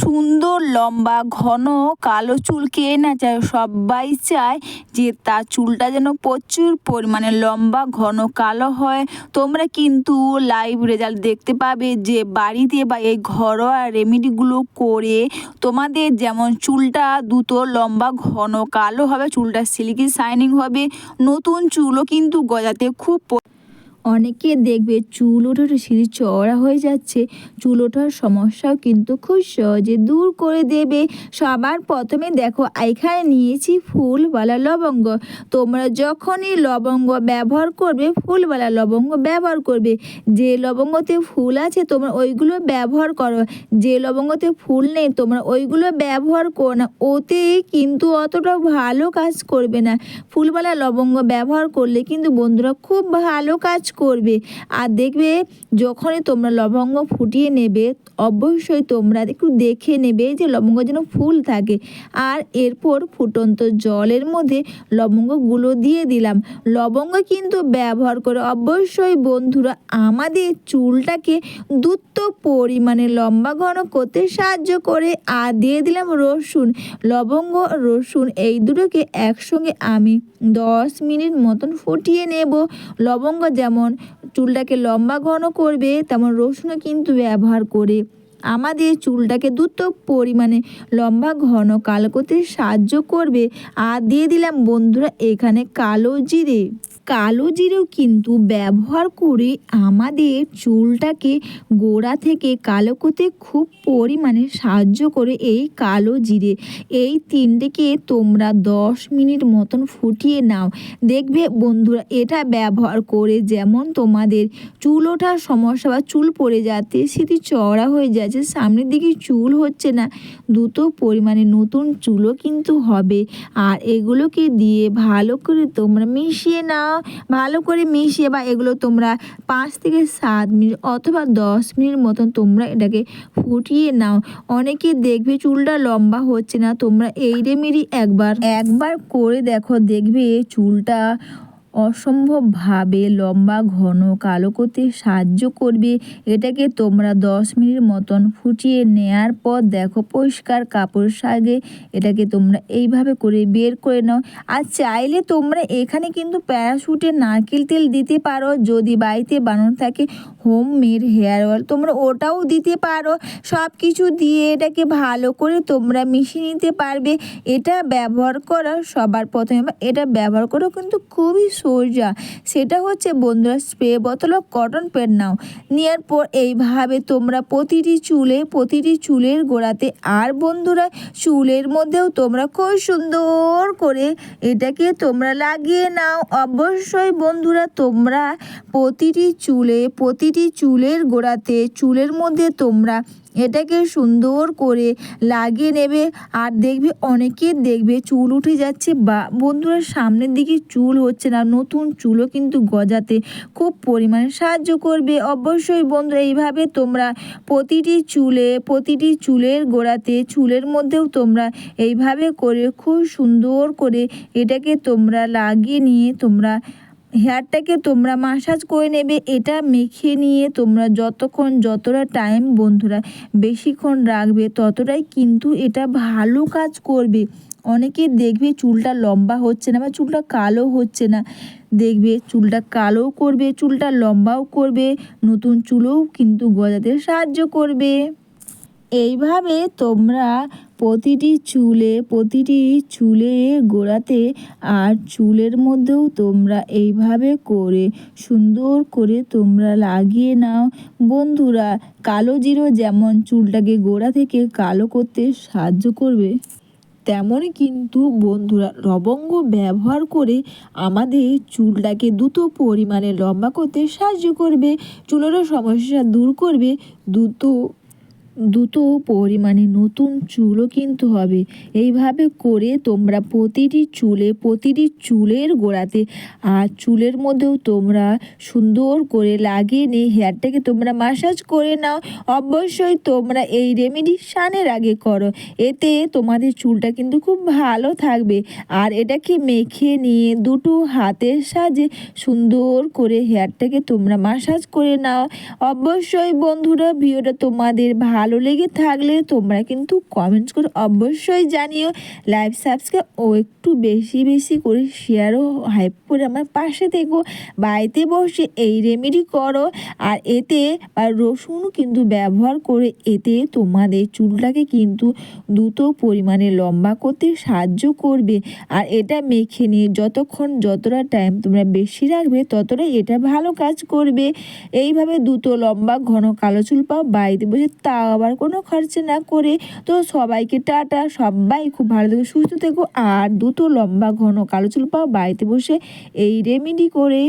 সুন্দর লম্বা ঘন কালো চুল কে না চায়? সবাই চায় যে তার চুলটা যেন প্রচুর পরিমাণে লম্বা ঘন কালো হয়। তোমরা কিন্তু লাইভ রেজাল্ট দেখতে পাবে যে বাড়িতে বা এই ঘরোয়া রেমেডিগুলো করে তোমাদের যেমন চুলটা দ্রুত লম্বা ঘন কালো হবে, চুলটা সিল্কি শাইনিং হবে, নতুন চুলও কিন্তু গজাতে খুব অনেকে দেখবে চুল ওঠার সিঁড়ি চওড়া হয়ে যাচ্ছে। চুল ওঠার সমস্যাও কিন্তু খুব সহজে দূর করে দেবে। সবার প্রথমে দেখো এখানে নিয়েছি ফুলওয়ালা লবঙ্গ। তোমরা যখনই লবঙ্গ ব্যবহার করবে, ফুলওয়ালা লবঙ্গ ব্যবহার করবে। যে লবঙ্গতে ফুল আছে তোমরা ওইগুলো ব্যবহার করো, যে লবঙ্গতে ফুল নেই তোমরা ওইগুলো ব্যবহার করো না, ওতে কিন্তু অতটা ভালো কাজ করবে না। ফুলওয়ালা লবঙ্গ ব্যবহার করলে কিন্তু বন্ধুরা খুব ভালো কাজ করবে। আর দেখবে যখনই তোমরা লবঙ্গ ফুটিয়ে নেবে অবশ্যই তোমরা একটু দেখে নেবে যে লবঙ্গ যেন ফুল থাকে। আর এরপর ফুটন্ত জলের মধ্যে লবঙ্গগুলো দিয়ে দিলাম। লবঙ্গ কিন্তু ব্যবহার করে অবশ্যই বন্ধুরা আমাদের চুলটাকে দ্রুত পরিমাণে লম্বা ঘন করতে সাহায্য করে। আর দিয়ে দিলাম রসুন। লবঙ্গ রসুন এই দুটোকে একসঙ্গে আমি 10 মিনিট মতন ফুটিয়ে নেব। লবঙ্গ যেমন চুলটাকে লম্বা ঘন করবে তেমন রসুনও কিন্তু ব্যবহার করে আমাদের চুলটাকে দ্রুত পরিমাণে লম্বা ঘন কালো করতে সাহায্য করবে। আর দিয়ে দিলাম বন্ধুরা এখানে কালো জিরে। কালো জিরেও কিন্তু ব্যবহার করে আমাদের চুলটাকে গোড়া থেকে কালো করতে খুব পরিমাণে সাহায্য করে এই কালো জিরে। এই তিনটেকে তোমরা 10 মিনিট মতন ফুটিয়ে নাও। দেখবে বন্ধুরা এটা ব্যবহার করে যেমন তোমাদের চুল ওঠার সমস্যা বা চুল পড়ে যাচ্ছে, সেটি চওড়া হয়ে যাচ্ছে, সামনের দিকে চুল হচ্ছে না, দ্রুত পরিমাণে নতুন চুলও কিন্তু হবে। আর এগুলোকে দিয়ে ভালো করে তোমরা মিশিয়ে নাও। ভালো করে মিশিয়ে বা এগুলো তোমরা 5 থেকে 7 মিনিট অথবা 10 মিনিট মতন তোমরা এটাকে ফুটিয়ে নাও। অনেকে দেখবে চুলটা লম্বা হচ্ছে না, তোমরা এই রেমেডি একবার করে দেখো, দেখবে চুলটা অসম্ভবভাবে লম্বা ঘন কালো করতে সাহায্য করবে। এটাকে তোমরা 10 মিনিট মতন ফুটিয়ে নেয়ার পর দেখো পরিষ্কার কাপড় সাথে এটাকে তোমরা এইভাবে করে বের করে নাও। আর চাইলে তোমরা এখানে কিন্তু প্যারাশুটের নারকেল তেল দিতে পারো, যদি বাড়িতে বানানো থাকে হোমমেড হেয়ার অয়েল তোমরা ওটাও দিতে পারো। সব কিছু দিয়ে এটাকে ভালো করে তোমরা মিশিয়ে নিতে পারবে। এটা ব্যবহার করা সবার প্রথমে এটা ব্যবহার করো কিন্তু খুবই সোজা। সেটা হচ্ছে বন্ধুরা স্প্রে বোতল কটন প্যাড নাও। নেওয়ার পর এইভাবে তোমরা প্রতিটি চুলের গোড়াতে আর বন্ধুরা চুলের মধ্যেও তোমরা খুব সুন্দর করে এটাকে তোমরা লাগিয়ে নাও। অবশ্যই বন্ধুরা তোমরা প্রতিটি চুলের গোড়াতে চুলের মধ্যে তোমরা এটাকে সুন্দর করে লাগিয়ে নেবে। আর দেখবে অনেকের দেখবে চুল উঠে যাচ্ছে বা বন্ধুরা সামনের দিকে চুল হচ্ছে না, নতুন চুলও কিন্তু গজাতে খুব পরিমাণে সাহায্য করবে। অবশ্যই বন্ধুরা এইভাবে তোমরা প্রতিটি চুলের গোড়াতে চুলের মধ্যেও তোমরা এইভাবে করে খুব সুন্দর করে এটাকে তোমরা লাগিয়ে নিয়ে তোমরা হেয়ারটাকে তোমরা মাসাজ করে নেবে। এটা মেখে নিয়ে তোমরা যতটা টাইম বন্ধুরা বেশিক্ষণ রাখবে ততটাই কিন্তু এটা ভালো কাজ করবে। অনেকে দেখবে চুলটা লম্বা হচ্ছে না বা চুলটা কালো হচ্ছে না, দেখবে চুলটা কালোও করবে, চুলটা লম্বাও করবে, নতুন চুলও কিন্তু গজাতে সাহায্য করবে। এইভাবে তোমরা প্রতিটি চুলে গোড়াতে আর চুলের মধ্যেও তোমরা এইভাবে করে সুন্দর করে তোমরা লাগিয়ে নাও। বন্ধুরা কালো জিরো যেমন চুলটাকে গোড়া থেকে কালো করতে সাহায্য করবে, তেমনই কিন্তু বন্ধুরা লবঙ্গ ব্যবহার করে আমাদের চুলটাকে দ্রুত পরিমাণে লম্বা করতে সাহায্য করবে, চুলের সমস্যা দূর করবে, দ্রুত পরিমাণে নতুন চুলও কিন্তু হবে। এইভাবে করে তোমরা প্রতিটি চুলের গোড়াতে আর চুলের মধ্যেও তোমরা সুন্দর করে লাগিয়ে নিয়ে হেয়ারটাকে তোমরা মাসাজ করে নাও। অবশ্যই তোমরা এই রেমেডি স্নানের আগে করো, এতে তোমাদের চুলটা কিন্তু খুব ভালো থাকবে। আর এটাকে মেখে নিয়ে দুটো হাতের সাহায্যে সুন্দর করে হেয়ারটাকে তোমরা মাসাজ করে নাও। অবশ্যই বন্ধুরা ভিডিওটা তোমাদের ভালো ভালো লেগে থাকলে তোমরা কিন্তু কমেন্টস করে অবশ্যই জানিও, লাইভ সাবস্ক্রাইব ও একটু বেশি বেশি করে শেয়ারও হাইপ করে আমার পাশে থেকো। বাড়িতে বসে এই রেমেডি করো, আর এতে বা রসুন কিন্তু ব্যবহার করে এতে তোমাদের চুলটাকে কিন্তু দ্রুত পরিমাণে লম্বা করতে সাহায্য করবে। আর এটা মেখে নিয়ে যতটা টাইম তোমরা বেশি রাখবে ততটাই এটা ভালো কাজ করবে। এইভাবে দ্রুত লম্বা ঘন কালো চুল পাও বাড়িতে বসে, তাও আবার কোনো খরচা না করে। তো সবাইকে টাটা, সবাই খুব ভালো থেকো, সুস্থ থেকো, আর দ্রুত লম্বা ঘন কালো চুল পাও বাড়িতে বসে এই রেমেডি করে।